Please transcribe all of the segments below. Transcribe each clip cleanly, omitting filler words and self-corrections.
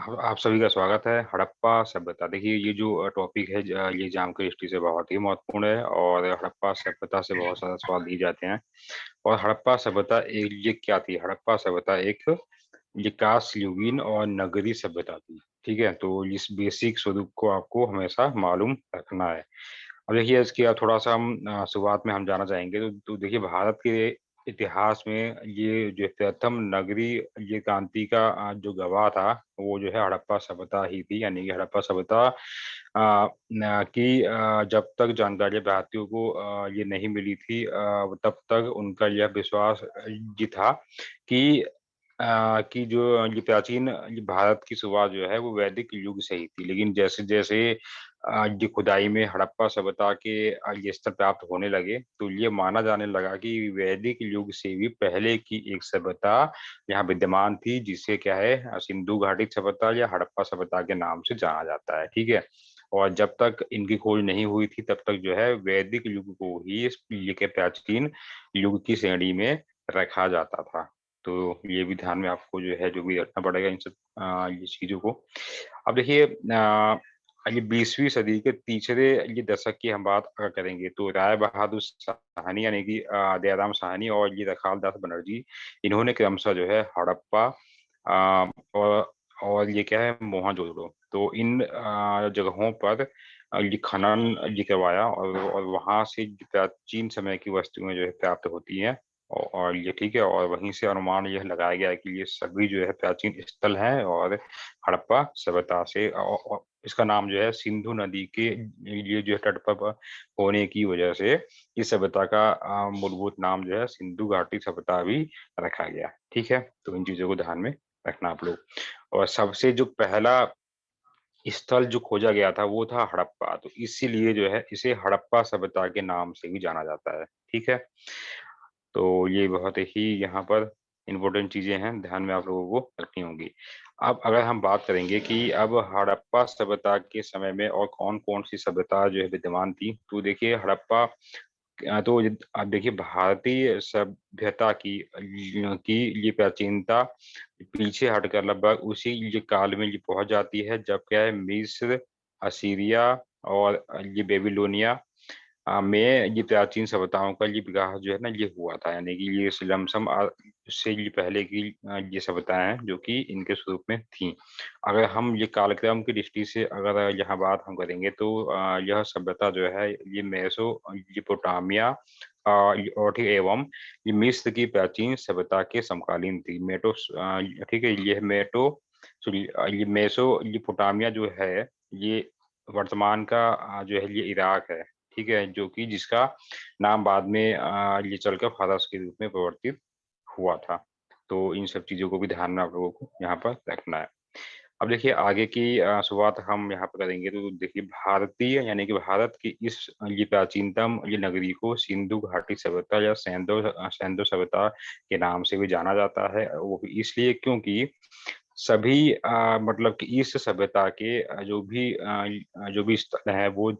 आप सभी का स्वागत है। हड़प्पा सभ्यता, देखिए ये जो टॉपिक है ये एग्जाम की दृष्टि से बहुत ही महत्वपूर्ण है और हड़प्पा सभ्यता से बहुत सारे सवाल दिए जाते हैं। और हड़प्पा सभ्यता एक ये क्या थी? हड़प्पा सभ्यता एक विकास युगीन और नगरीय सभ्यता थी। ठीक है, तो इस बेसिक स्वरूप को आपको हमेशा मालूम रखना है। अब देखिए इसकी थोड़ा सा हम शुरुआत में हम जाना चाहेंगे तो देखिए भारत के इतिहास में ये जो प्रथम नगरीय ये क्रांति का जो गवाह था वो जो है हड़प्पा सभ्यता ही थी। यानी कि हड़प्पा सभ्यता की जब तक जानकारी भारतीयों को ये नहीं मिली थी तब तक उनका यह विश्वास ये था कि कि जो ये प्राचीन ये भारत की शुरुआत जो है वो वैदिक युग से ही थी। लेकिन जैसे-जैसे ये खुदाई में हड़प्पा सभ्यता के ये स्तर प्राप्त होने लगे, तो ये माना जाने लगा कि वैदिक युग से भी पहले की एक सभ्यता यहाँ विद्यमान थी, जिसे क्या है सिंधु घाटी सभ्यता या हड़प्पा सभ्यता के नाम से जाना जाता है। ठीक है? और जब तक इनकी खोज नहीं हुई थी, तब तक जो है वैदिक युग को ही इस ये के प्राचीन युग की श्रेणी में रखा जाता था। तो ये भी ध्यान में आपको जो भी रखना पड़ेगा इन सब ये चीज़ों को। अब देखिए ये 20वीं सदी के तीसरे ये दशक की हम बात अगर करेंगे तो राय बहादुर साहनी यानी कि दयाराम साहनी और ये रखाल दास बनर्जी, इन्होंने क्रमशः जो है हड़प्पा और ये क्या है मोहनजोदड़ो, तो इन जगहों पर ये खनन ये करवाया और वहाँ से जो प्राचीन समय की वस्तुएँ जो है प्राप्त होती हैं। और ये ठीक है, और वहीं से अनुमान यह लगाया गया है कि ये सभी जो है प्राचीन स्थल हैं और हड़प्पा सभ्यता से इसका नाम जो है सिंधु नदी के ये जो तट पर होने की वजह से इस सभ्यता का मूलभूत नाम जो है सिंधु घाटी सभ्यता भी रखा गया। ठीक है? तो इन चीज़ों को ध्यान में रखना आप लोग। और सबसे जो पहला स्थल जो खोजा गया था वो था हड़प्पा, तो इसीलिए जो है इसे हड़प्पा सभ्यता के नाम से भी जाना जाता है। ठीक है? तो ये बहुत ही यहाँ पर इम्पोर्टेंट चीज़ें हैं, ध्यान में आप लोगों को रखनी होंगी। अब अगर हम बात करेंगे कि अब हड़प्पा सभ्यता के समय में और कौन-कौन सी सभ्यता जो है विद्यमान थी, तो देखिए हड़प्पा तो आप देखिए भारतीय सभ्यता की ये प्राचीनता पीछे हटकर लगभग उसी ये काल में ये पहुँच जाती है जब क्या है मिस्र, असीरिया और ये बेबीलोनिया में ये प्राचीन सभ्यताओं का ये विकास जो है ना ये हुआ था। यानी कि ये लमसम उससे ये पहले की ये सभ्यताएँ हैं जो कि इनके स्वरूप में थीं। अगर हम ये कालक्रम की दृष्टि से अगर यहाँ बात हम करेंगे तो यह सभ्यता जो है ये मेसोपोटामिया और ठीक एवं ये मिस्र की प्राचीन सभ्यता के समकालीन थी। ठीक है, ये मेसोपोटामिया जो है ये वर्तमान का जो है ये इराक है। ठीक है? जो कि जिसका नाम बाद में ये चलकर फ़ारस के रूप में परिवर्तित हुआ था। तो इन सब चीज़ों को भी ध्यान में आप लोगों को यहाँ पर रखना है। अब देखिए आगे की शुरुआत हम यहाँ पे करेंगे तो देखिए भारतीय यानी कि भारत की इस ये प्राचीनतम ये नगरी को सिंधु घाटी सभ्यता या सैंधव सभ्यता के नाम से भी जाना जाता है। वो भी इसलिए क्योंकि सभी मतलब कि इस सभ्यता के जो भी स्थल हैं वो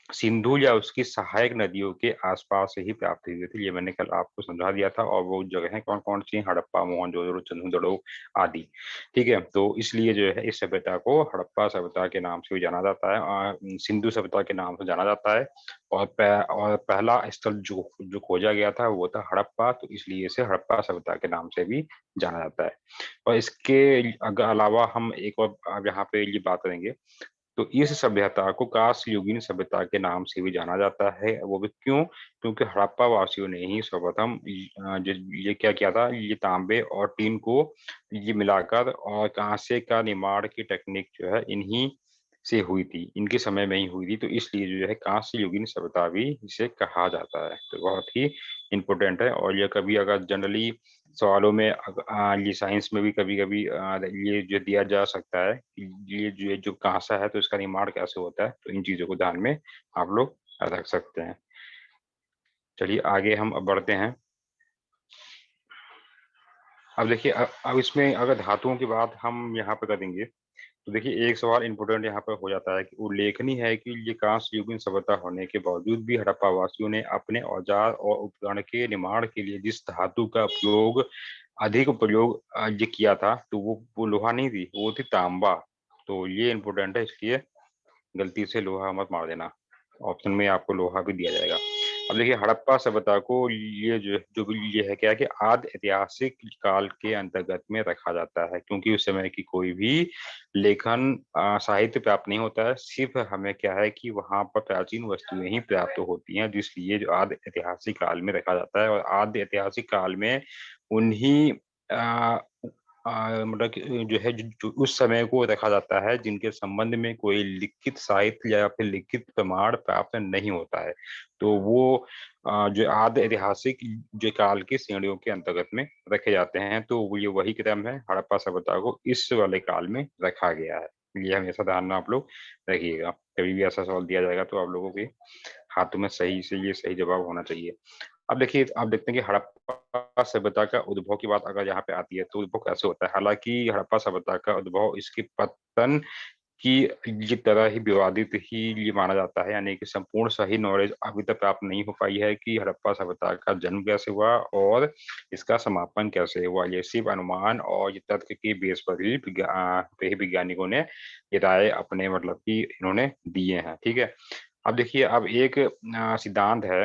सिंधु या उसकी सहायक नदियों के आसपास से ही प्राप्त हुई थी। ये मैंने कल आपको समझा दिया था और वो जगहें कौन-कौन सी हैं हड़प्पा, मोहनजोदड़ो, चंदुदड़ो आदि। ठीक है? तो इसलिए जो है इस सभ्यता को हड़प्पा सभ्यता के नाम से भी जाना जाता है सिंधु सभ्यता के नाम से जाना जाता है और पहला स्थल जो जो खोजा गया था वो था हड़प्पा, तो इसलिए इसे हड़प्पा सभ्यता के नाम से भी जाना जाता है। और इसके अलावा हम एक और अब यहाँ पे ये बात करेंगे तो इस सभ्यता को कांस्य युगीन सभ्यता के नाम से भी जाना जाता है। वो भी क्यों? क्योंकि हड़प्पा वासियों ने ही सर्वप्रथम ये क्या किया था, ये तांबे और टीन को ये मिलाकर और कांसे का निर्माण की टेक्निक जो है इन्हीं से हुई थी। इनके समय में ही हुई थी, तो इसलिए जो है कांस्य युगीन सभ्यता भी इसे कहा जाता है। तो बहुत ही इम्पोर्टेंट है और ये कभी अगर जनरली सवालों में ये साइंस में भी कभी-कभी ये जो दिया जा सकता है, कि ये जो कांसा है तो इसका निर्माण कैसे होता है? तो इन चीज़ों को ध्यान में आप लोग रख सकते हैं। चलिए आगे हम अब बढ़ते हैं। अब देखिए अब इसमें अगर धातुओं की बात हम यहाँ पे करेंगे तो देखिए एक सवाल इम्पोर्टेंट यहाँ पर हो जाता है कि उल्लेखनीय है कि ये कांस्य युगीन सभ्यता होने के बावजूद भी हड़प्पा वासियों ने अपने औजार और उपकरण के निर्माण के लिए जिस धातु का उपयोग अधिक प्रयोग ये किया था, तो वो लोहा नहीं थी, वो थी तांबा। तो ये इम्पोर्टेंट है, इसलिए गलती से लोहा मत मार देना। ऑप्शन में आपको लोहा भी दिया जाएगा। अब देखिए हड़प्पा सभ्यता को ये जो भी ये है क्या है कि आदि ऐतिहासिक काल के अंतर्गत में रखा जाता है, क्योंकि उस समय की कोई भी लेखन साहित्य प्राप्त नहीं होता है। सिर्फ हमें क्या है कि वहां पर प्राचीन वस्तुएं ही प्राप्त होती हैं, जिसलिए जो आदि ऐतिहासिक काल में रखा जाता है। और आदि ऐतिहासिक काल में उन्हीं मतलब कि जो है जो उस समय को रखा जाता है जिनके संबंध में कोई लिखित साहित्य या फिर लिखित प्रमाण प्राप्त नहीं होता है। तो वो जो आदि ऐतिहासिक जो काल की श्रेणियों के अंतर्गत में रखे जाते हैं। तो ये वही क्रम है, हड़प्पा सभ्यता को इस वाले काल में रखा गया है। ये हमेशा ध्यान में आप लोग रखिएगा, कभी भी ऐसा सवाल दिया जाएगा तो आप लोगों के हाथों में सही से ये सही जवाब होना चाहिए। अब देखिए, आप देखते हैं कि हड़प्पा सभ्यता का उद्भव की बात अगर यहाँ पे आती है तो उद्भव कैसे होता है। हालांकि हड़प्पा सभ्यता का उद्भव इसके पतन की ये तरह ही विवादित ही ये माना जाता है, यानी कि संपूर्ण सही नॉलेज अभी तक प्राप्त नहीं हो पाई है कि हड़प्पा सभ्यता का जन्म कैसे हुआ और इसका समापन कैसे हुआ। ये सिर्फ अनुमान और ये तथ्य की बेस पर ही पे ही वैज्ञानिकों ने ये राय अपने मतलब कि इन्होंने दिए हैं। ठीक है। अब देखिए, अब एक सिद्धांत है,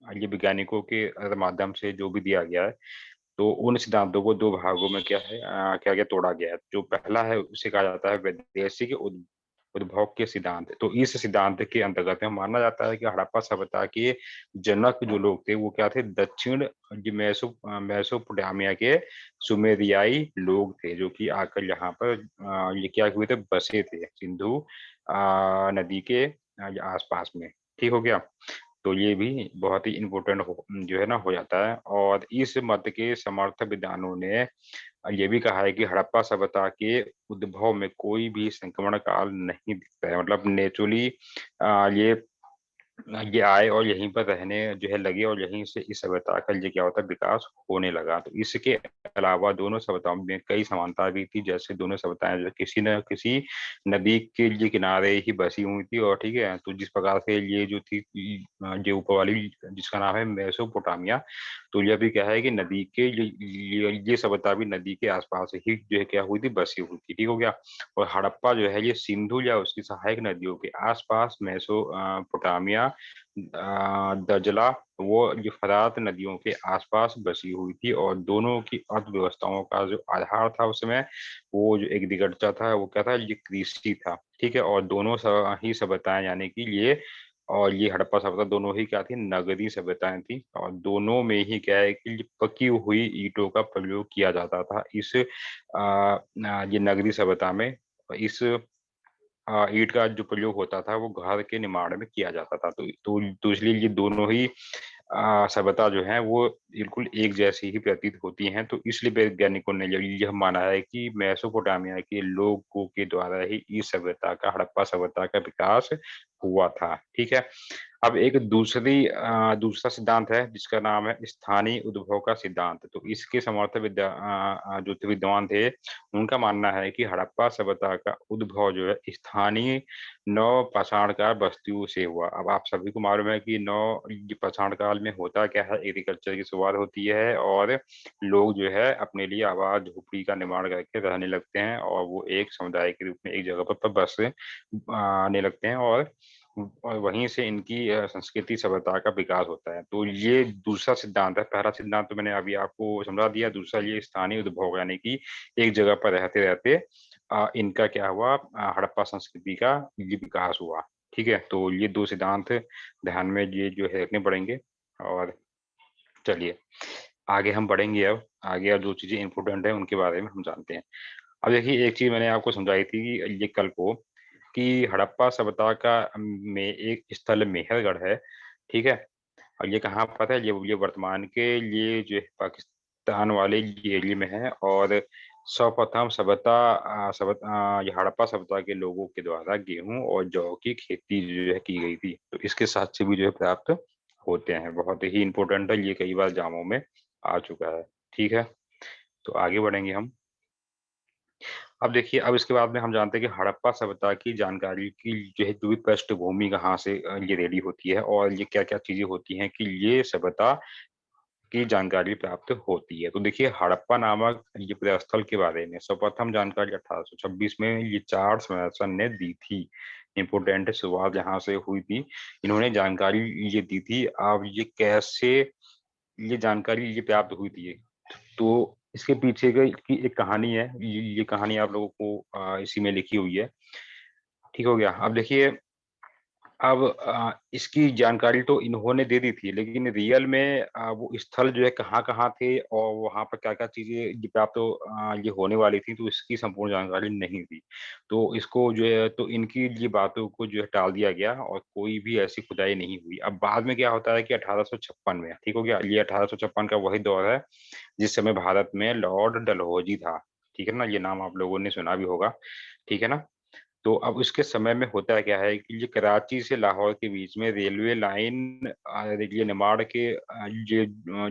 ये वैज्ञानिकों के माध्यम से जो भी दिया गया है। तो उन सिद्धांतों को दो भागों में क्या है क्या क्या तोड़ा गया है। जो पहला है उसे कहा जाता है वैदेशिक उद्भव के सिद्धांत। तो इस सिद्धांत के अंतर्गत में माना जाता है कि हड़प्पा सभ्यता के जनक जो लोग थे वो क्या थे, दक्षिण ये मेसोपोटामिया के सुमेरियाई लोग थे, जो कि आकर यहाँ पर ये क्या हुए थे, बसे थे सिंधु नदी के आसपास में। ठीक हो गया। तो ये भी बहुत ही इम्पोर्टेंट जो है ना हो जाता है। और इस मत के समर्थक विद्वानों ने ये भी कहा है कि हड़प्पा सभ्यता के उद्भव में कोई भी संक्रमण काल नहीं दिखता है। मतलब नेचुरली ये ये आए और यहीं पर रहने जो है लगे और यहीं से इस सभ्यता का ये क्या होता है, विकास होने लगा। तो इसके अलावा दोनों सभ्यताओं में कई समानता भी थी, जैसे दोनों सभ्यताएं जो किसी न किसी नदी के ये किनारे ही बसी हुई थी। और ठीक है, तो जिस प्रकार से ये जो थी ये ऊपर वाली जिसका नाम है मेसोपोटामिया, तो यह भी क्या है कि नदी के ये सभ्यता भी नदी के आसपास ही जो है क्या हुई थी, बसी हुई थी। ठीक हो गया। और हड़प्पा जो है ये सिंधु या उसकी सहायक नदियों के आसपास मेसोपोटामिया दजला वो ये फरात नदियों के आसपास बसी हुई थी। और दोनों की अर्थव्यवस्थाओं का जो आधार था उसमें, वो जो एक दिगर्चा था वो क्या था, ये कृषि था। ठीक है। और दोनों ही सभ्यताएं यानी कि ये और ये हड़प्पा सभ्यता दोनों ही क्या थी, नगरीय सभ्यताएं थी। और दोनों में ही क्या है कि ये पकी हुई ईंटों का प्रयोग किया जाता था इस ये नगरीय सभ्यता में। इस ईंट का जो प्रयोग होता था वो घर के निर्माण में किया जाता था। तो इसलिए ये दोनों ही सभ्यता जो है वो बिल्कुल एक जैसी ही प्रतीत होती हैं। तो इसलिए वैज्ञानिकों ने यह माना है कि मेसोपोटामिया के लोगों के द्वारा ही इस सभ्यता का, हड़प्पा सभ्यता का विकास हुआ था। ठीक है। अब एक दूसरा सिद्धांत है जिसका नाम है स्थानीय उद्भव का सिद्धांत। तो इसके समर्थक जो विद्वान थे उनका मानना है कि हड़प्पा सभ्यता का उद्भव जो है स्थानीय नव पाषाण काल बस्तियों से हुआ। अब आप सभी को मालूम है कि नव पाषाण काल में होता क्या है, एग्रीकल्चर की शुरुआत होती है और लोग जो है अपने लिए आवास झोपड़ी का निर्माण करके रहने लगते हैं। और वो एक समुदाय के रूप में एक जगह पर बस आने लगते हैं। और वहीं से इनकी संस्कृति सभ्यता का विकास होता है। तो ये दूसरा सिद्धांत है। पहला सिद्धांत तो मैंने अभी आपको समझा दिया। दूसरा ये स्थानीय उद्भव यानी कि एक जगह पर रहते रहते इनका क्या हुआ, हड़प्पा संस्कृति का ये विकास हुआ। ठीक है। तो ये दो सिद्धांत ध्यान में ये जो है रखने पड़ेंगे। और चलिए आगे हम बढ़ेंगे। अब आगे और जो चीजें इंपॉर्टेंट है उनके बारे में हम जानते हैं। अब देखिए, एक चीज मैंने आपको समझाई थी ये कल को, कि हड़प्पा सभ्यता का में एक स्थल मेहरगढ़ है। ठीक है। और ये कहाँ पर है, ये वर्तमान के ये जो है पाकिस्तान वाले ये एरिया में है। और सर्वप्रथम ये हड़प्पा सभ्यता के लोगों के द्वारा गेहूं और जौ की खेती जो है की गई थी। तो इसके साथ से भी जो है प्राप्त होते हैं। बहुत ही इंपॉर्टेंट है, ये कई बार एग्जामों में आ चुका है। ठीक है। तो आगे बढ़ेंगे हम। अब देखिए, अब इसके बाद में हम जानते हैं कि हड़प्पा सभ्यता की जानकारी की जो है पूरी पृष्ठभूमि कहाँ से ये रेडी होती है और ये क्या क्या चीजें होती हैं कि ये सभ्यता की जानकारी प्राप्त होती है। तो देखिए हड़प्पा नामक ये प्रस्थल के बारे में सर्वप्रथम जानकारी 1826 में ये चार्ल्स मैसन ने दी थी। इम्पोर्टेंट शुरुआत यहाँ से हुई थी। इन्होंने जानकारी ये दी थी। अब ये कैसे ये जानकारी ये प्राप्त हुई थी, तो इसके पीछे की एक कहानी है। ये कहानी आप लोगों को इसी में लिखी हुई है। ठीक हो गया। अब देखिए, अब इसकी जानकारी तो इन्होंने दे दी थी, लेकिन रियल में वो स्थल जो है कहाँ-कहाँ थे और वहाँ पर क्या-क्या चीज़ें ये प्राप्त ये होने वाली थी, तो इसकी संपूर्ण जानकारी नहीं थी। तो इसको जो है, तो इनकी ये बातों को जो है टाल दिया गया और कोई भी ऐसी खुदाई नहीं हुई। अब बाद में क्या होता है कि 1856 में, ठीक हो गया? ये 1856 का वही दौर है जिस समय भारत में लॉर्ड डलहौजी था। ठीक है ना? ये नाम आप लोगों ने सुना भी होगा। ठीक है ना? तो अब उसके समय में होता क्या है कि ये कराची से लाहौर के बीच में रेलवे लाइन ये निर्माण के जो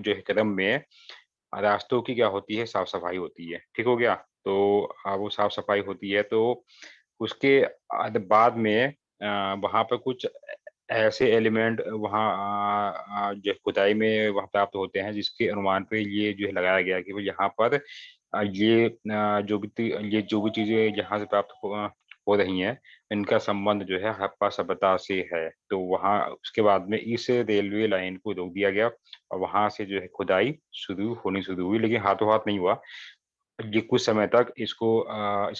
है क्रम में रास्तों की क्या होती है, साफ-सफाई होती है। ठीक हो गया? तो वो साफ-सफाई होती है, तो उसके बाद में वहाँ पे कुछ ऐसे एलिमेंट वहाँ जो खुदाई में वहाँ प्राप्त होते हैं, जिसके अनुमान पे ये जो है लगाया गया कि भई यहाँ पर ये जो भी चीज़ें यहाँ से प्राप्त हो रही हैं, इनका संबंध जो है हड़प्पा सभ्यता से है। तो वहाँ उसके बाद में इस रेलवे लाइन को रोक दिया गया और वहाँ से जो है खुदाई शुरू हुई, लेकिन हाथों-हाथ नहीं हुआ। ये कुछ समय तक इस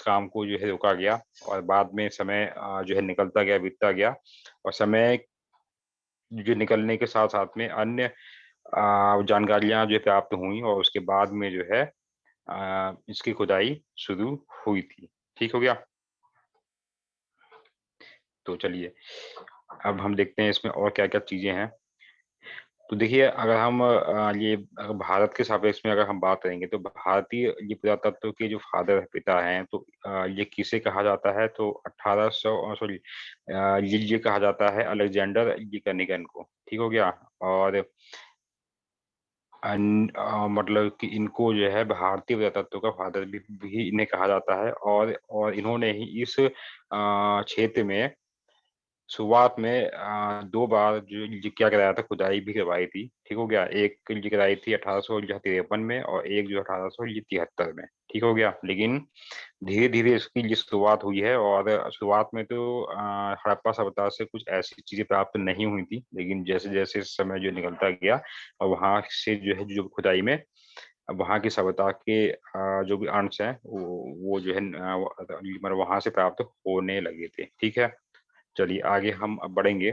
काम को जो है रोका गया और बाद में समय जो है निकलता गया, बीतता गया और समय जो निकलने के साथ-साथ में अन्य जानकारियाँ जो है प्राप्त हुई और उसके बाद में जो है इसकी खुदाई शुरू हुई थी। ठीक हो गया? तो चलिए, अब हम देखते हैं इसमें और क्या-क्या चीज़ें हैं। तो देखिए, अगर हम ये भारत के सापेक्ष में अगर हम बात करेंगे, तो भारतीय ये पुरातत्व के जो फादर पिता हैं, तो ये किसे कहा जाता है, तो 1800 सॉरी ये कहा जाता है अलेक्जेंडर ये कनिंगन को। ठीक हो गया? और मतलब कि इनको जो है भारतीय पुरातत्व का फादर भी इन्हें कहा जाता है और इन्होंने ही इस क्षेत्र में शुरुआत में 2 बार जो ये क्या कराया था, खुदाई भी करवाई थी, ठीक हो गया? एक ये कराई थी 1853 में और एक जो 1873 में, ठीक हो गया? लेकिन धीरे-धीरे इसकी जो शुरुआत हुई है और शुरुआत में तो हड़प्पा सभ्यता से कुछ ऐसी चीज़ें प्राप्त नहीं हुई थी, लेकिन जैसे-जैसे समय जो निकलता गया और वहाँ से जो है जो खुदाई में वहाँ की सभ्यता के जो भी अंश हैं, वो जो है मतलब वहाँ से प्राप्त होने लगे थे, ठीक है? चलिए आगे हम अब बढ़ेंगे।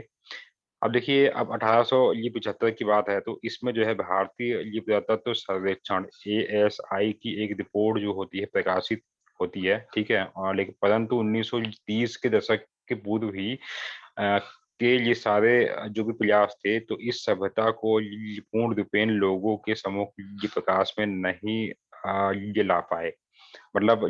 अब देखिए, अब 1875 की बात है, तो इसमें जो है भारतीय ये पुरातत्व सर्वेक्षण एएसआई की एक रिपोर्ट जो होती है प्रकाशित होती है, ठीक है? और लेकिन परंतु 1930 के दशक के पूर्व ही के ये सारे जो भी प्रयास थे, तो इस सभ्यता को ये पूर्ण रूपेण लोगों के सम्मुख ये प्रकाश में नहीं ये ला पाए। मतलब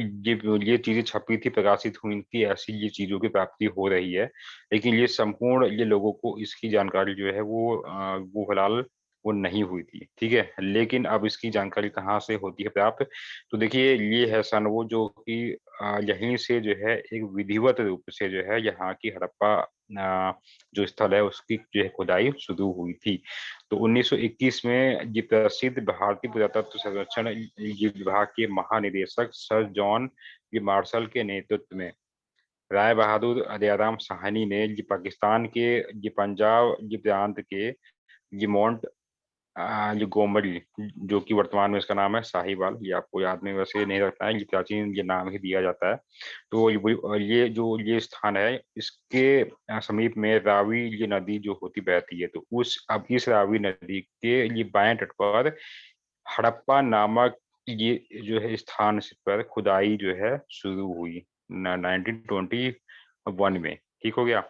ये चीज़ें छपी थी, प्रकाशित हुई थी, ऐसी ये चीज़ों की प्राप्ति हो रही है। लेकिन ये संपूर्ण ये लोगों को इसकी जानकारी जो है वो फिलहाल वो नहीं हुई थी, ठीक है? लेकिन अब इसकी जानकारी कहाँ से होती है प्राप्त? तो देखिए, ये है सन वो जो कि यहीं से जो है एक विधिवत रूप से जो है यहाँ की हड़प्पा जो स्थल है उसकी जो है खुदाई शुरू हुई थी। तो 1921 में ये प्रसिद्ध भारतीय पुरातत्व सर्वेक्षण ये विभाग के महानिदेशक सर जॉन ये मार्शल के नेतृत्व में राय बहादुर दयाराम साहनी ने ये पाकिस्तान के ये पंजाब ये प्रांत के ये ये गोमरी जो कि वर्तमान में इसका नाम है साहिवाल, ये आपको याद में वैसे नहीं रखना है, ये प्राचीन ये नाम ही दिया जाता है। तो ये जो ये स्थान है, इसके समीप में रावी ये नदी जो होती बहती है, तो अब इस रावी नदी के ये बाएँ तट पर हड़प्पा नामक ये जो है स्थान पर खुदाई जो है शुरू हुई 1921 में, ठीक हो गया?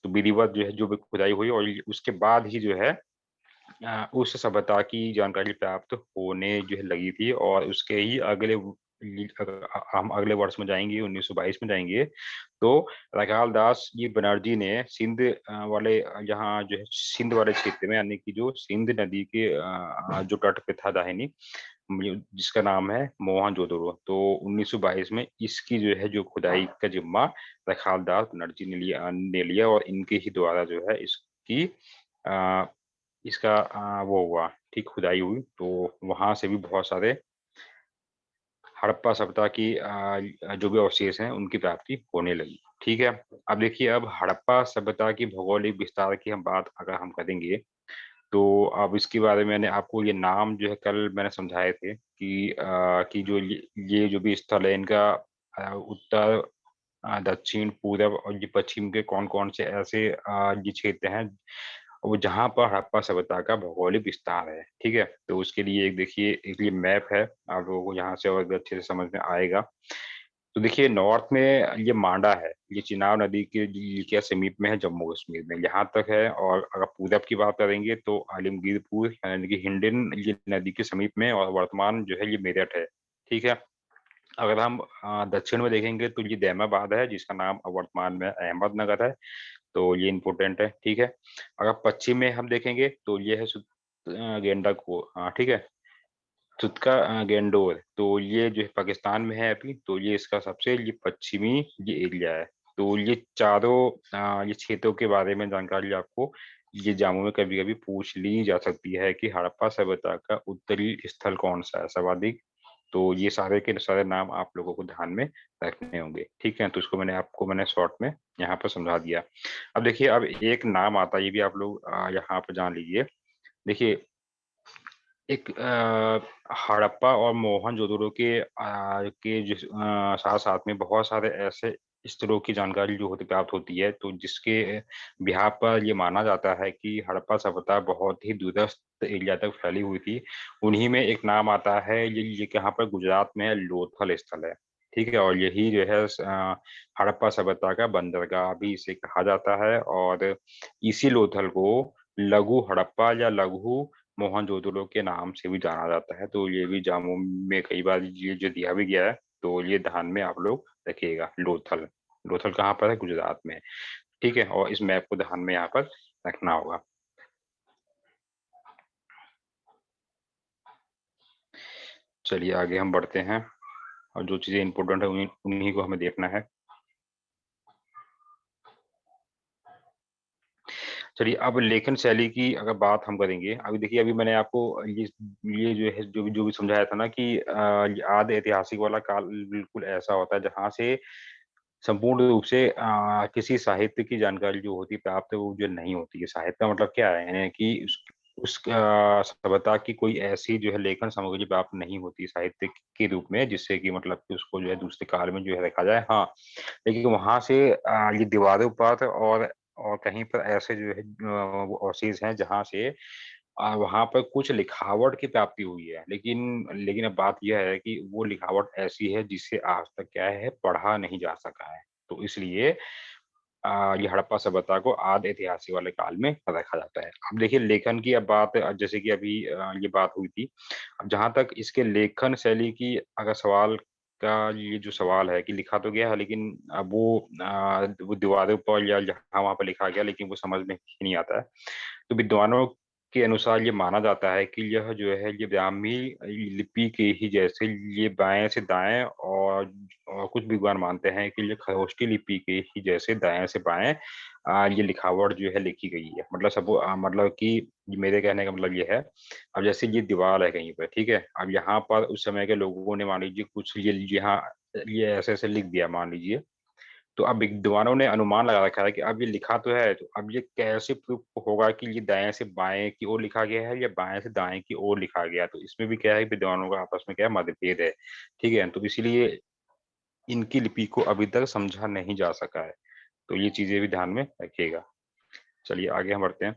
तो विधिवत जो है जो भी खुदाई हुई और उसके बाद ही जो है उस सभ्यता की जानकारी प्राप्त होने जो है लगी थी और उसके ही अगले हम अगले वर्ष में जाएँगे 1922 में जाएँगे, तो रखाल दास जी बनर्जी ने सिंध वाले जहाँ जो है सिंध वाले क्षेत्र में यानी कि जो सिंध नदी के जो तट पे था दाहिनी जिसका नाम है मोहनजोदड़ो। तो 1922 में इसकी जो है जो खुदाई का ज़िम्मा रखाल दास बनर्जी ने लिया और इनके ही द्वारा जो है अ, इसका वो हुआ, ठीक खुदाई हुई, तो वहाँ से भी बहुत सारे हड़प्पा सभ्यता की जो भी अवशेष हैं उनकी प्राप्ति होने लगी। ठीक है। अब देखिए, अब हड़प्पा सभ्यता की भौगोलिक विस्तार की हम बात अगर हम करेंगे, तो अब इसके बारे में मैंने आपको ये नाम जो है कल मैंने समझाए थे कि जो ये जो भी स्थल है इनका उत्तर, दक्षिण, पूरब और ये पश्चिम के कौन-कौन से ऐसे ये क्षेत्र हैं, वो जहाँ पर हड़प्पा सभ्यता का भौगोलिक विस्तार है। ठीक है? तो उसके लिए एक देखिए एक ये मैप है, आप लोगों को यहाँ से और अच्छे से समझ में आएगा। तो देखिए नॉर्थ में ये मांडा है, ये चिनाब नदी के समीप में है जम्मू-कश्मीर में, यहाँ तक है। और अगर पूरब की बात करेंगे तो आलमगीरपुर यानी कि हिंडन ये नदी के समीप में, और वर्तमान जो है ये मेरठ है। ठीक है? अगर हम दक्षिण में देखेंगे तो ये दैमाबाद है, जिसका नाम अब वर्तमान में अहमदनगर है, तो ये इम्पोर्टेंट है। ठीक है? अगर पश्चिम में हम देखेंगे तो ये है गेंडाकोट, ठीक है? तुतका गेंडोर, तो ये जो है पाकिस्तान में है अभी, तो ये इसका सबसे ये पश्चिमी ये एरिया है। तो ये चारों ये क्षेत्रों के बारे में जानकारी आपको ये जामू में कभी-कभी पूछ ली जा सकती है कि हड़प्पा सभ्यता का उत्तरी स्थल कौन-सा है सर्वाधिक। तो ये सारे के सारे नाम आप लोगों को ध्यान में रखने होंगे। ठीक है? तो इसको मैंने शॉर्ट में यहाँ पर समझा दिया। अब देखिए, अब एक नाम आता है, ये भी आप लोग यहाँ पे जान लीजिए। देखिए, एक हड़प्पा और मोहनजोदड़ो के साथ-साथ में बहुत सारे ऐसे स्थलों की जानकारी जो होती प्राप्त होती है, तो जिसके बिहार पर ये माना जाता है कि हड़प्पा सभ्यता बहुत ही दूरस्थ एरिया तक फैली हुई थी। उन्हीं में एक नाम आता है, ये कहाँ पर गुजरात में लोथल स्थल है। ठीक है? और यही जो है हड़प्पा सभ्यता का बंदरगाह भी इसे कहा जाता है, और इसी लोथल को लघु हड़प्पा या लघु मोहनजोदड़ो के नाम से भी जाना जाता है। तो ये भी जामू में कई बार ये जो दिया भी गया है, तो ये ध्यान में आप लोग रखिएगा। लोथल, लोथल कहाँ पर है? गुजरात में। ठीक है? और इस मैप को ध्यान में यहाँ पर रखना होगा। चलिए आगे हम बढ़ते हैं, और जो चीज़ें इम्पोर्टेंट है उन्हीं उन्हीं को हमें देखना है। चलिए, अब लेखन शैली की अगर बात हम करेंगे, अभी देखिए अभी मैंने आपको ये जो है जो भी समझाया था ना कि ये आदि ऐतिहासिक वाला काल बिल्कुल ऐसा होता है जहाँ से संपूर्ण रूप से किसी साहित्य की जानकारी जो होती है प्राप्त, वो जो नहीं होती है। साहित्य का मतलब क्या है? यानी कि उस सभ्यता की कोई ऐसी जो है लेखन सामग्री प्राप्त नहीं होती साहित्य के रूप में, जिससे कि मतलब कि उसको जो है दूसरे काल में जो है रखा जाए। हाँ, लेकिन वहाँ से ये दीवारों पर और कहीं पर ऐसे जो है वो अवशेष हैं जहाँ से वहाँ पर कुछ लिखावट की प्राप्ति हुई है। लेकिन लेकिन अब बात यह है कि वो लिखावट ऐसी है जिसे आज तक क्या है पढ़ा नहीं जा सका है। तो इसलिए ये हड़प्पा सभ्यता को आदि ऐतिहासिक वाले काल में रखा जाता है। अब देखिए लेखन की अब बात जैसे कि अभी ये बात हुई थी। अब जहाँ तक इसके लेखन शैली की अगर सवाल का ये जो सवाल है कि लिखा तो गया है, लेकिन अब वो दीवारों पर या जहाँ-वहाँ पे लिखा गया, लेकिन वो समझ में ही नहीं आता है। तो विद्वानों के अनुसार ये माना जाता है कि यह जो है ये ब्राह्मी लिपि के ही जैसे ये बाएँ से दाएँ, और कुछ विद्वान मानते हैं कि ये खरोष्ठी लिपि के ही जैसे दाएँ से बाएँ ये लिखावट जो है लिखी गई है। मतलब मतलब कि मेरे कहने का मतलब ये है, अब जैसे ये दीवार है कहीं पे, ठीक है? अब यहाँ पर उस समय के लोगों ने मान लीजिए कुछ ये यहाँ ये ऐसे-ऐसे लिख दिया मान लीजिए, तो अब विद्वानों ने अनुमान लगा रखा है कि अब ये लिखा तो है, तो अब ये कैसे प्रूफ होगा कि ये दाएँ से बाएँ की ओर लिखा गया है या बाएँ से दाएँ की ओर लिखा गया है? तो इसमें भी क्या है, विद्वानों का आपस में क्या है मतभेद है, ठीक है? तो इसीलिए इनकी लिपि को अभी तक समझा नहीं जा सका है। तो ये चीज़ें भी ध्यान में रखिएगा। चलिए आगे हम बढ़ते हैं।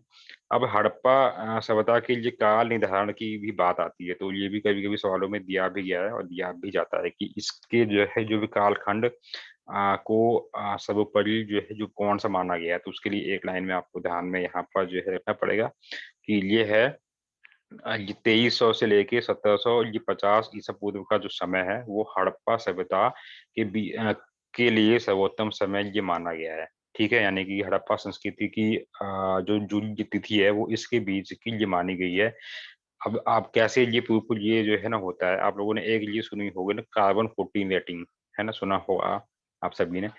अब हड़प्पा सभ्यता के लिए काल निर्धारण की भी बात आती है, तो ये भी कभी-कभी सवालों में दिया भी गया है और दिया भी जाता है कि इसके जो है जो भी कालखंड को सर्वोपरि जो है जो कौन-सा माना गया है, तो उसके लिए एक लाइन में आपको ध्यान में यहाँ पर जो है रखना पड़ेगा कि ये है ये 2300 से लेके 1700 ये 50 ईसा पूर्व का जो समय है, वो हड़प्पा सभ्यता के लिए सर्वोत्तम समय ये माना गया है। ठीक है? यानी कि हड़प्पा संस्कृति की जो जो ये तिथि है, वो इसके बीच की ये मानी गई है। अब आप कैसे ये बिल्कुल ये जो है ना होता है, आप लोगों ने एक ये सुनी होगी ना कार्बन 14 डेटिंग, है ना? सुना होगा आप सभी ने।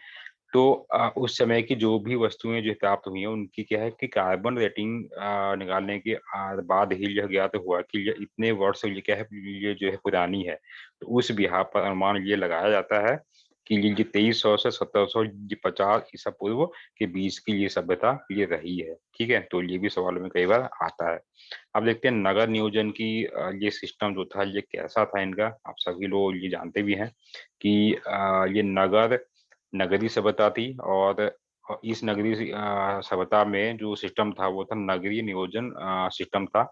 तो उस समय की जो भी वस्तुएं जो प्राप्त हुई हैं उनकी क्या है कि कार्बन रेटिंग निकालने के बाद ही यह ज्ञात हुआ कि ये इतने वर्ष ये क्या है, ये जो है पुरानी है। तो उस बिहार पर अनुमान ये लगाया जाता है कि ये 2300 से 1750 ईसा पूर्व के बीच की ये सभ्यता ये रही है। ठीक है, तो ये भी सवालों में कई बार आता है। अब देखते हैं नगर नियोजन की ये सिस्टम जो था ये कैसा था इनका। आप सभी लोग ये जानते भी हैं कि ये नगरीय सभ्यता थी, और इस नगरीय सभ्यता में जो सिस्टम था वो था नगरीय नियोजन सिस्टम था।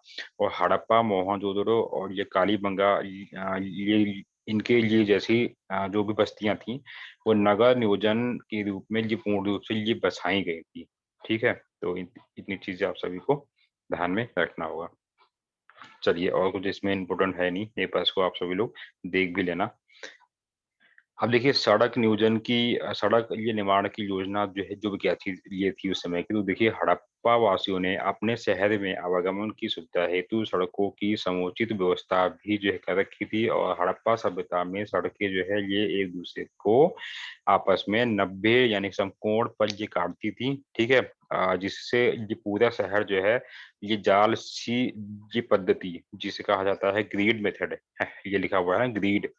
और हड़प्पा, मोहनजोदड़ो और ये कालीबंगा, ये इनके लिए जैसी जो भी बस्तियां थी वो नगर नियोजन के रूप में ये पूर्ण रूप से ये बसाई गई थी। ठीक है, तो इतनी चीजें आप सभी को ध्यान में रखना होगा। चलिए, और कुछ इसमें इम्पोर्टेंट है नहीं, ये पर इसको आप सभी लोग देख भी लेना। अब देखिए सड़क नियोजन की सड़क ये निर्माण की योजना जो है, जो भी क्या थी ये थी उस समय की। तो देखिए हड़प्पा वासियों ने अपने शहर में आवागमन की सुविधा हेतु सड़कों की समुचित व्यवस्था भी जो है कर रखी थी। और हड़प्पा सभ्यता में सड़कें जो है ये एक दूसरे को आपस में 90 यानी समकोण पर ये काटती थी। ठीक है, जिससे ये पूरा शहर जो है ये जाल सी ये पद्धति जिसे कहा जाता है ग्रीड मेथड है, ये लिखा हुआ है ग्रीड।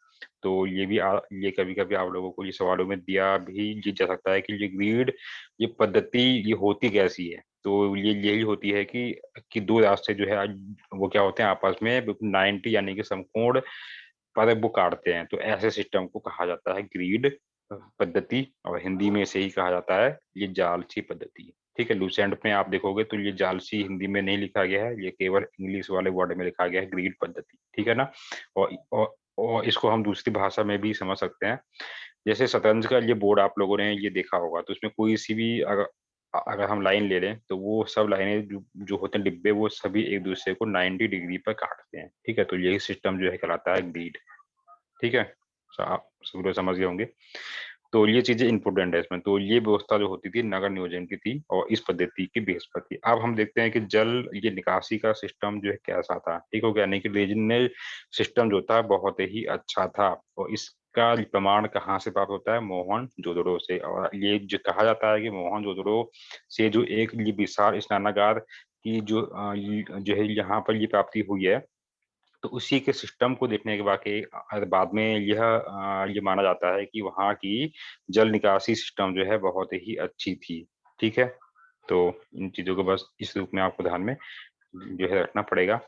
तो ये भी ये कभी-कभी आप लोगों को ये सवालों में दिया भी जा सकता है कि ये ग्रिड ये पद्धति ये होती कैसी है? तो ये यही होती है कि 2 रास्ते जो है वो क्या होते हैं आपस में बिल्कुल 90 यानी कि समकोण पर वो काटते हैं। तो ऐसे सिस्टम को कहा जाता है ग्रिड पद्धति, और हिंदी में इसे ही कहा जाता है ये जालची पद्धति। ठीक है, लूसेंट में आप देखोगे तो ये जालसी हिंदी में नहीं लिखा गया है, ये केवल इंग्लिश वाले वर्ड में लिखा गया है ग्रिड पद्धति। ठीक है ना? और इसको हम दूसरी भाषा में भी समझ सकते हैं। जैसे शतरंज का ये बोर्ड आप लोगों ने ये देखा होगा, तो उसमें कोई सी भी अगर हम लाइन ले लें तो वो सब लाइनें जो होते हैं डिब्बे वो सभी एक दूसरे को 90 डिग्री पर काटते हैं। ठीक है, तो यही सिस्टम जो है कहलाता है ग्रिड। ठीक है, आप सभी लोग समझ गए होंगे। तो ये चीजें इंपॉर्टेंट है इसमें। तो ये व्यवस्था जो होती थी नगर नियोजन की थी और इस पद्धति की बेस पर थी। अब हम देखते हैं कि जल ये निकासी का सिस्टम जो है कैसा था। ठीक हो गया, नहीं कि रीजनल सिस्टम जो था बहुत ही अच्छा था। और इसका प्रमाण कहाँ से प्राप्त होता है? मोहनजोदड़ो से। और ये जो कहा जाता है कि मोहनजोदड़ो से जो एक ये विशाल स्नानागार की जो है यहाँ पर ये प्राप्ति हुई है, तो उसी के सिस्टम को देखने के बाद में ये माना जाता है कि वहाँ की जल निकासी सिस्टम जो है बहुत ही अच्छी थी। ठीक है, तो इन चीजों को बस इस रूप में आपको ध्यान में जो है रखना पड़ेगा।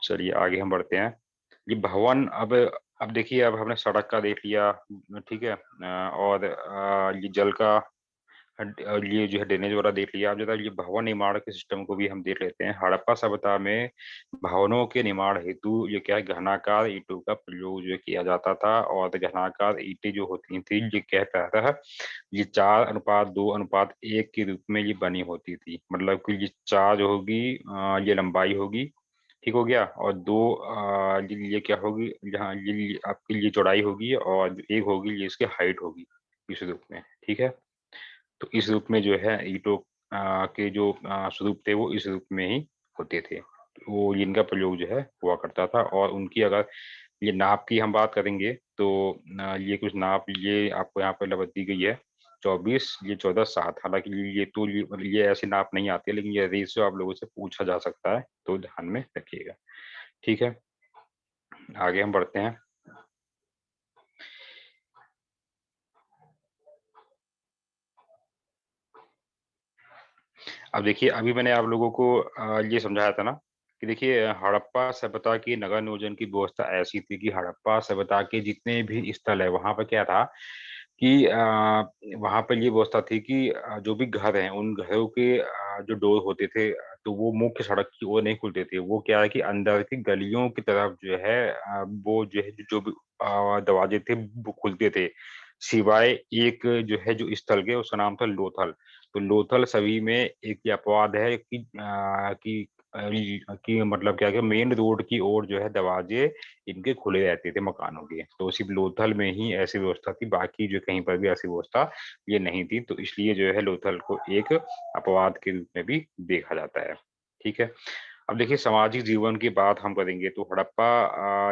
चलिए आगे हम बढ़ते हैं। ये भवन अब देखिए, अब हमने सड़क का देख लिया। ठीक है, और ये जल का ये जो है ड्रेनेज वाला देख लिया। अब जरा ये भवन निर्माण के सिस्टम को भी हम देख लेते हैं। हड़प्पा सभ्यता में भवनों के निर्माण हेतु ये क्या है, घनाकार ईंटों का प्रयोग जो किया जाता था। और घनाकार ईंटें जो होती थी ये क्या कहता है, ये 4:2:1 के रूप में ये बनी होती थी। मतलब कि ये 4 जो होगी ये लंबाई होगी। ठीक हो गया, और 2 ये क्या होगी, जहाँ ये आपकी ये चौड़ाई होगी, और 1 होगी ये इसकी हाइट होगी इस रूप में। ठीक है, तो इस रूप में जो है ईंटों के जो स्वरूप थे वो इस रूप में ही होते थे। वो इनका प्रयोग जो है हुआ करता था। और उनकी अगर ये नाप की हम बात करेंगे तो ये कुछ नाप ये आपको यहाँ पे दी गई है 24, ये 14:7। हालांकि ये ऐसे नाप नहीं आते, लेकिन ये रेशियो आप लोगों से पूछा जा सकता है, तो ध्यान में रखिएगा। ठीक है, आगे हम बढ़ते हैं। अब देखिए, अभी मैंने आप लोगों को ये समझाया था ना कि देखिए हड़प्पा सभ्यता की नगर नियोजन की व्यवस्था ऐसी थी कि हड़प्पा सभ्यता के जितने भी स्थल है वहां पर क्या था कि वहां पर ये व्यवस्था थी कि जो भी घर हैं उन घरों के जो डोर होते थे तो वो मुख्य सड़क की ओर नहीं खुलते थे। वो क्या है कि अंदर की गलियों की तरफ जो है वो जो है जो भी दरवाजे थे वो खुलते थे। सिवाय एक जो है जो स्थल के उसका नाम था लोथल। तो लोथल सभी में एक ये अपवाद है कि मतलब क्या है कि मेन रोड की ओर जो है दरवाजे इनके खुले रहते थे मकानों के। तो सिर्फ लोथल में ही ऐसी व्यवस्था थी, बाकी जो कहीं पर भी ऐसी व्यवस्था ये नहीं थी। तो इसलिए जो है लोथल को एक अपवाद के रूप में भी देखा जाता है। ठीक है, अब देखिए सामाजिक जीवन की बात हम करेंगे तो हड़प्पा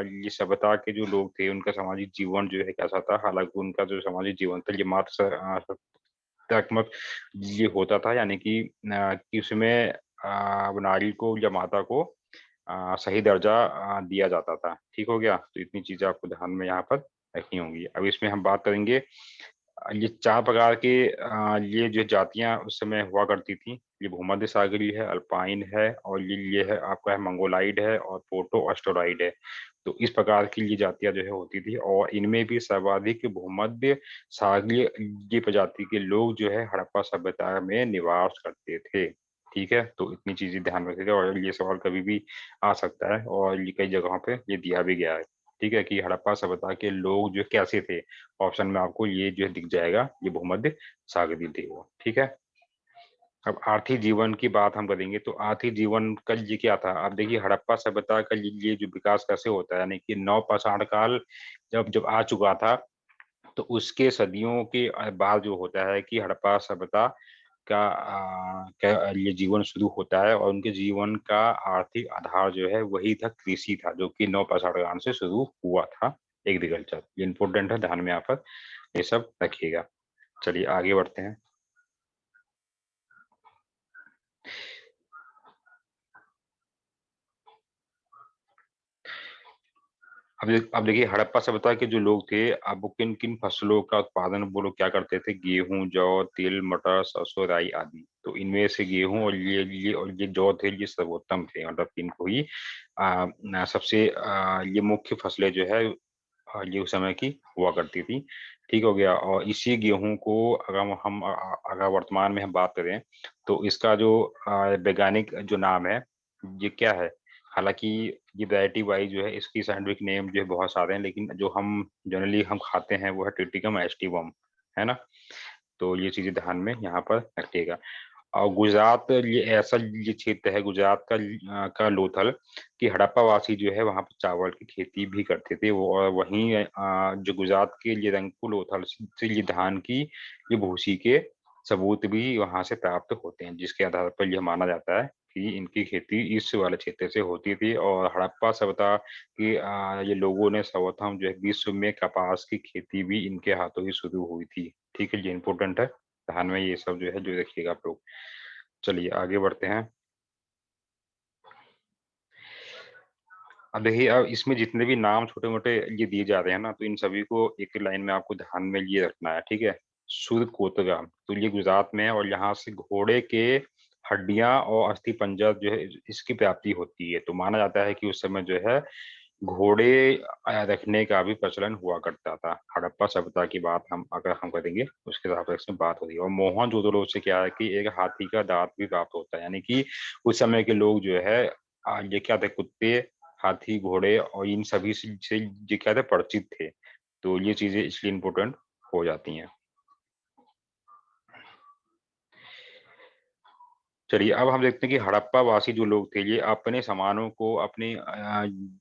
ये सभ्यता के जो लोग थे उनका सामाजिक जीवन जो है कैसा था। हालांकि उनका जो सामाजिक जीवन था ये मात्र सत्यात्मक ये होता था, यानी कि उसमें नारी को या माता को सही दर्जा दिया जाता था। ठीक हो गया, तो इतनी चीजें आपको ध्यान में यहाँ पर रखनी होंगी। अब इसमें हम बात करेंगे ये 4 प्रकार के ये जो जातियाँ उस समय हुआ करती थी। ये भूमध्य सागरीय है, अल्पाइन है और ये है आपका है मंगोलाइड है और प्रोटो ऑस्ट्रोलाइड है। तो इस प्रकार की ये जातियाँ जो है होती थी और इनमें भी सर्वाधिक भूमध्य सागरीय ये प्रजाति के लोग जो है हड़प्पा सभ्यता में निवास करते थे। ठीक है? तो इतनी चीज़ें ध्यान रखिएगा और ये सवाल कभी भी आ सकता है और ये कई जगहों पे ये दिया भी गया है। ठीक है? कि हड़प्पा सभ्यता के लोग जो कैसे थे? ऑप्शन में आपको ये जो है दिख जाएगा, ये भूमध्य सागरीय थे वो। ठीक है? अब आर्थिक जीवन की बात हम करेंगे तो आर्थिक जीवन का ये क्या था। आप देखिए हड़प्पा सभ्यता का ये जो विकास कैसे होता है, यानी कि नवपाषाण काल जब जब आ चुका था, तो उसके सदियों के बाद जो होता है कि हड़प्पा सभ्यता का ये जीवन शुरू होता है और उनके जीवन का आर्थिक आधार जो है वही था, कृषि था, जो कि नवपाषाण काल से शुरू हुआ था। एग्रीकल्चर ये इंपॉर्टेंट है, ध्यान में यहाँ पर ये सब रखिएगा। चलिए आगे बढ़ते हैं। अब देखिए हड़प्पा सभ्यता के जो लोग थे, अब वो किन किन फसलों का उत्पादन वो लोग क्या करते थे। गेहूं, जौ, तिल, मटर, सरसों, राई आदि। तो इनमें से गेहूं और ये जौ थे, ये सर्वोत्तम थे। मतलब इनको ही सबसे ये मुख्य फसलें जो है ये उस समय की हुआ करती थी। ठीक हो गया। और इसी गेहूं को अगर वर्तमान में हम बात करें तो इसका जो वैज्ञानिक जो नाम है ये क्या है। हालांकि ये वैरायटी वाइज जो है इसकी साइंटिफिक नेम जो है बहुत सारे हैं, लेकिन जो हम जनरली हम खाते हैं वो है टिटिकम एस्टिवम, है ना। तो ये चीजें ध्यान में यहाँ पर रखिएगा। और गुजरात ये ऐसा ये क्षेत्र है गुजरात का लोथल कि हड़प्पा वासी जो है वहाँ पर चावल की खेती भी करते थे वो। और वहीं जो गुजरात के ये रंगपुर लोथल से ये धान की ये भूसी के सबूत भी वहां से प्राप्त होते हैं, जिसके आधार पर यह माना जाता है कि इनकी खेती इस वाले क्षेत्र से होती थी। और हड़प्पा सभ्यता के ये लोगों ने सर्वप्रथम जो है विश्व में कपास की खेती भी इनके हाथों ही शुरू हुई थी। ठीक है, ये इंपॉर्टेंट है, ध्यान में ये सब जो है जो रखिएगा आप लोग। चलिए आगे बढ़ते हैं। अब देखिए अब इसमें जितने भी नाम छोटे मोटे ये दिए जा रहे हैं ना, तो इन सभी को एक लाइन में आपको ध्यान में ये रखना है। ठीक है। शुद्ध कोतरा, तो ये गुजरात में है और यहाँ से घोड़े के हड्डियां और अस्थि पंजर जो है इसकी प्राप्ति होती है। तो माना जाता है कि उस समय जो है घोड़े रखने का भी प्रचलन हुआ करता था। हड़प्पा सभ्यता की बात हम अगर हम करेंगे उसके हिसाब से इसमें बात होगी। और मोहनजोदड़ो से क्या है कि एक हाथी का दांत भी प्राप्त होता है, यानी कि उस समय के लोग जो है ये क्या थे, कुत्ते, हाथी, घोड़े और इन सभी से ये क्या थे, परिचित थे। तो ये चीजें इसलिए इम्पोर्टेंट हो जाती हैं। चलिए अब हम देखते हैं कि हड़प्पा वासी जो लोग थे ये अपने सामानों को अपनी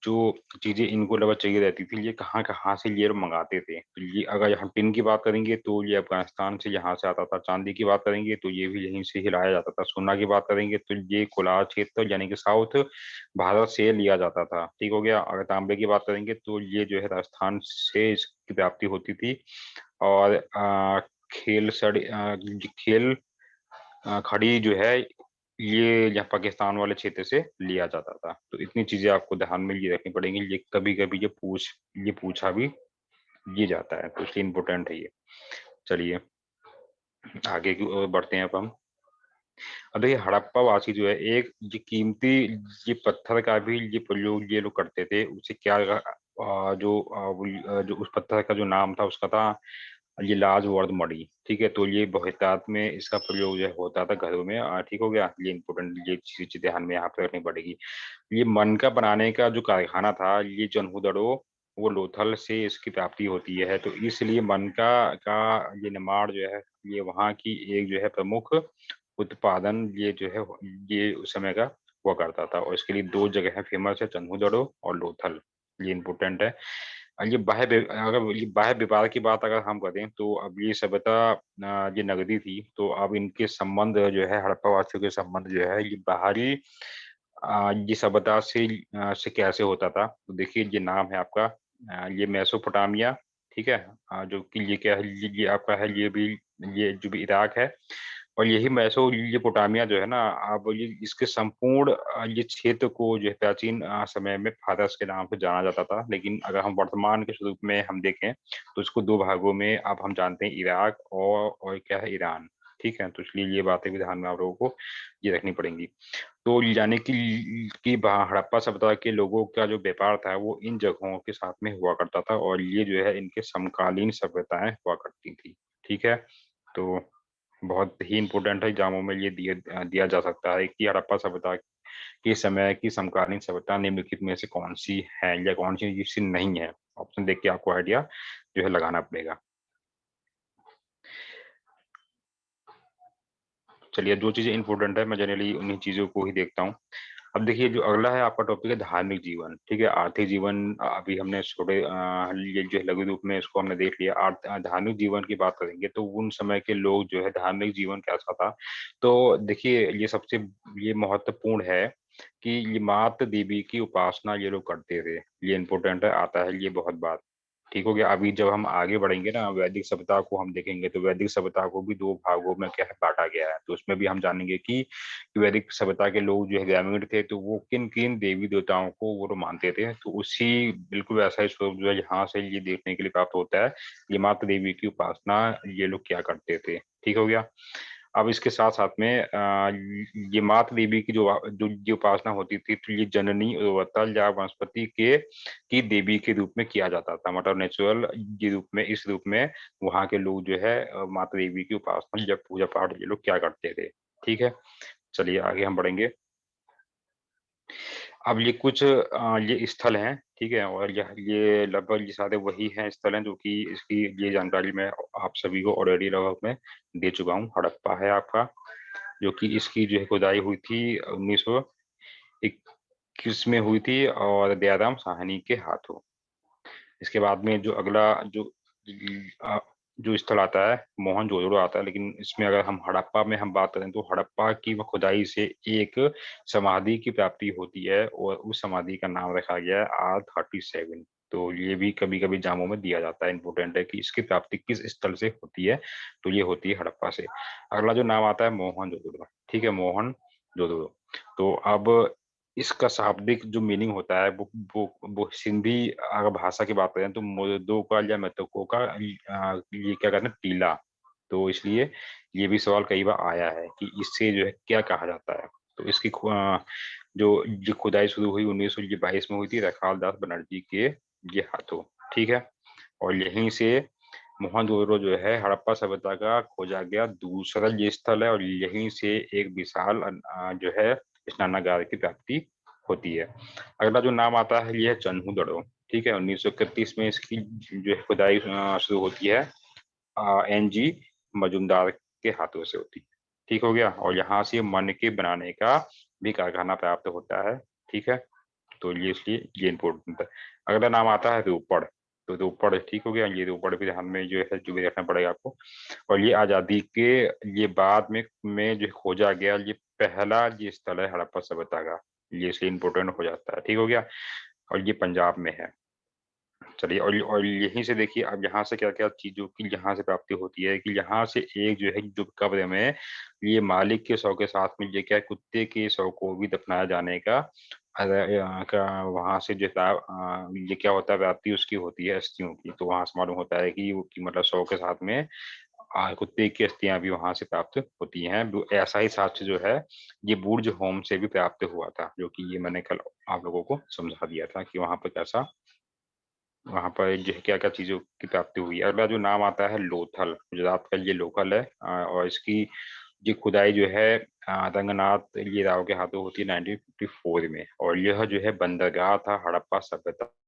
जो चीजें इनको लगभग चाहिए रहती थी ये कहाँ कहाँ से ये लोग मंगाते थे। तो ये अगर हम टिन की बात करेंगे तो ये अफगानिस्तान से यहाँ से आता था। चांदी की बात करेंगे तो ये भी यहीं से ही लाया जाता था। सोना की बात करेंगे तो ये कोलार क्षेत्र यानी कि साउथ भारत से लिया जाता था। ठीक हो गया। अगर तांबे की बात करेंगे तो ये जो है राजस्थान से इसकी प्राप्ति होती थी। और खेल सड़ खेल खड़ी जो है ये यहाँ पाकिस्तान वाले क्षेत्र से लिया जाता था। तो इतनी चीजें आपको ध्यान में ये रखनी पड़ेंगी। ये कभी कभी ये पूछा भी ये जाता है, तो इसलिए इम्पोर्टेंट है ये। चलिए आगे की ओर बढ़ते हैं अब हम। अब देखिए हड़प्पा वासी जो है एक ये कीमती ये पत्थर का भी ये प्रयोग ये लोग करते थे। उसे क्या जो उस पत्थर का जो नाम था उसका था ये लाजवर्द मणि। ठीक है। तो ये बहुतायत में इसका प्रयोग जो है होता था घरों में। ठीक हो गया। ये इंपॉर्टेंट ये चीज ध्यान में यहाँ पे रखनी पड़ेगी। ये मन का बनाने का जो कारखाना था ये जनहुदड़ो वो लोथल से इसकी प्राप्ति होती है। तो इसलिए मन का ये निर्माण जो है ये वहाँ की एक जो है प्रमुख उत्पादन ये जो है ये उस समय का हुआ करता था। और इसके लिए दो जगह है फेमस है, चन्हुदड़ो और लोथल। ये इम्पोर्टेंट है। अगर ये बाह्य व्यापार की बात अगर हम करें तो अब ये सभ्यता ये नगदी थी। तो अब इनके संबंध जो है हड़प्पा वासियों के संबंध जो है ये बाहरी ये सभ्यता से कैसे होता था, तो देखिए ये नाम है आपका ये मेसोपोटामिया, ठीक है। जो कि ये क्या है, ये आपका है, ये जो भी इराक है, और यही मेसोपोटामिया जो है ना, अब ये इसके संपूर्ण ये क्षेत्र को जो है प्राचीन समय में फारस के नाम से जाना जाता था। लेकिन अगर हम वर्तमान के स्वरूप में हम देखें, तो इसको 2 भागों में अब हम जानते हैं, इराक और क्या है, ईरान, ठीक है। तो इसलिए ये बातें भी ध्यान में आप लोगों को ये रखनी पड़ेंगी। तो यानी कि हड़प्पा सभ्यता के लोगों का जो व्यापार था वो इन जगहों के साथ में हुआ करता था, और ये जो है इनके समकालीन सभ्यताएं हुआ करती थी, ठीक है। तो बहुत ही इंपॉर्टेंट है, एग्जामों में ये दिया जा सकता है कि हड़प्पा सभ्यता के समय की समकालीन सभ्यता निम्नलिखित में से कौन सी है या कौन सी जिससे नहीं है। ऑप्शन देख के आपको आइडिया जो है लगाना पड़ेगा। चलिए, जो चीजें इंपॉर्टेंट है मैं जनरली उन्हीं चीजों को ही देखता हूँ। अब देखिए, जो अगला है आपका टॉपिक है धार्मिक जीवन, ठीक है। आर्थिक जीवन अभी हमने छोटे ये जो है लघु रूप में इसको हमने देख लिया। धार्मिक जीवन की बात करेंगे तो उन समय के लोग जो है धार्मिक जीवन कैसा था। तो देखिए, ये सबसे ये महत्वपूर्ण है कि ये मात देवी की उपासना ये लोग करते थे। ये इंपॉर्टेंट है, आता है ये बहुत बात। ठीक हो गया। अभी जब हम आगे बढ़ेंगे ना, वैदिक सभ्यता को हम देखेंगे, तो वैदिक सभ्यता को भी 2 भागों में क्या है बांटा गया है। तो उसमें भी हम जानेंगे कि वैदिक सभ्यता के लोग जो है ग्रामीण थे, तो वो किन किन देवी देवताओं को वो लोग मानते थे। तो उसी बिल्कुल वैसा ही स्वरूप जो है यहाँ से ये देखने के लिए प्राप्त होता है। ये माता देवी की उपासना ये लोग क्या करते थे, ठीक हो गया। अब इसके साथ साथ में ये माता देवी की जो जो जो उपासना होती थी, तो ये जननी उर्वरता या वनस्पति के की देवी के रूप में किया जाता था। मतलब नेचुरल ये रूप में, इस रूप में वहाँ के लोग जो है माता देवी की उपासना या पूजा पाठ ये लोग क्या करते थे, ठीक है। चलिए आगे हम बढ़ेंगे। अब ये कुछ ये स्थल हैं, ठीक है। और ये लगभग ये सारे वही हैं स्थल हैं जो कि इसकी ये जानकारी मैं आप सभी को ऑलरेडी लगभग मैं दे चुका हूँ। हड़प्पा है आपका, जो कि इसकी जो है खुदाई हुई थी 1921 में हुई थी, और दयाराम साहनी के हाथों। इसके बाद में जो अगला अ, जो स्थल आता है मोहनजोदड़ो आता है। लेकिन इसमें अगर हम हड़प्पा में हम बात करें, तो हड़प्पा की खुदाई से एक समाधि की प्राप्ति होती है, और उस समाधि का नाम रखा गया है R37। तो ये भी कभी कभी जामों में दिया जाता है, इंपोर्टेंट है कि इसकी प्राप्ति किस स्थल से होती है। तो ये होती है हड़प्पा से। अगला जो नाम आता है मोहनजोदड़ो, ठीक है, मोहनजोदड़ो। तो अब इसका शाब्दिक जो मीनिंग होता है वो सिंधी अगर भाषा की बात करें, तो मुर्दों का या मृतकों का ये क्या कहते हैं, टीला। तो इसलिए ये भी सवाल कई बार आया है कि इससे जो है क्या कहा जाता है। तो इसकी जो खुदाई शुरू हुई 1922 में हुई थी रखाल दास बनर्जी के ये हाथों, ठीक है। और यहीं से मोहनजोदड़ो जो है हड़प्पा सभ्यता का खोजा गया दूसरा ये स्थल है, और यहीं से एक विशाल जो है स्नानागार की प्राप्ति होती है। अगला जो नाम आता है ये है चन्हू दड़ो, ठीक है। 1931 में इसकी जो है खुदाई शुरू होती है, NG मजूमदार के हाथों से होती है, ठीक हो गया। और यहाँ से मणके बनाने का भी कारखाना प्राप्त होता है, ठीक है। तो ये इसलिए ये इम्पोर्टेंट है। अगला नाम आता है रोपड़। तो रोपड़, ठीक हो गया। ये रोपड़ भी ध्यान में जो है जो भी रखना पड़ेगा आपको। और ये आजादी के ये बाद में जो खोजा गया ये पहला ये स्थल है हड़प्पा सभ्यता का। ये इसलिए इम्पोर्टेंट हो जाता है, ठीक हो गया। और ये पंजाब में है। चलिए, और यहीं से देखिए अब यहाँ से क्या क्या चीजों की यहाँ से प्राप्ति होती है, कि यहाँ से एक जो है जो कब्र में ये मालिक के शव के साथ में ये क्या है, कुत्ते के शव को भी दफनाया जाने का वहां से जो है ये क्या होता है, प्राप्ति उसकी होती है अस्थियों की। तो वहां से मालूम होता है कि वो कि मतलब शव के साथ में कुत्ते की अस्थियां भी वहां से प्राप्त होती हैं। ऐसा ही साक्ष्य जो है ये बुर्ज होम से भी प्राप्त हुआ था, जो कि ये मैंने कल आप लोगों को समझा दिया था कि वहां पर कैसा, वहां पर जो है क्या क्या चीजों की प्राप्ति हुई है। अगला जो नाम आता है लोथल, गुजरात का ये लोकल है। और इसकी ये खुदाई जो है रंगनाथ ये राव के हाथों होती है 1954 में। और यह जो है बंदरगाह था हड़प्पा सभ्यता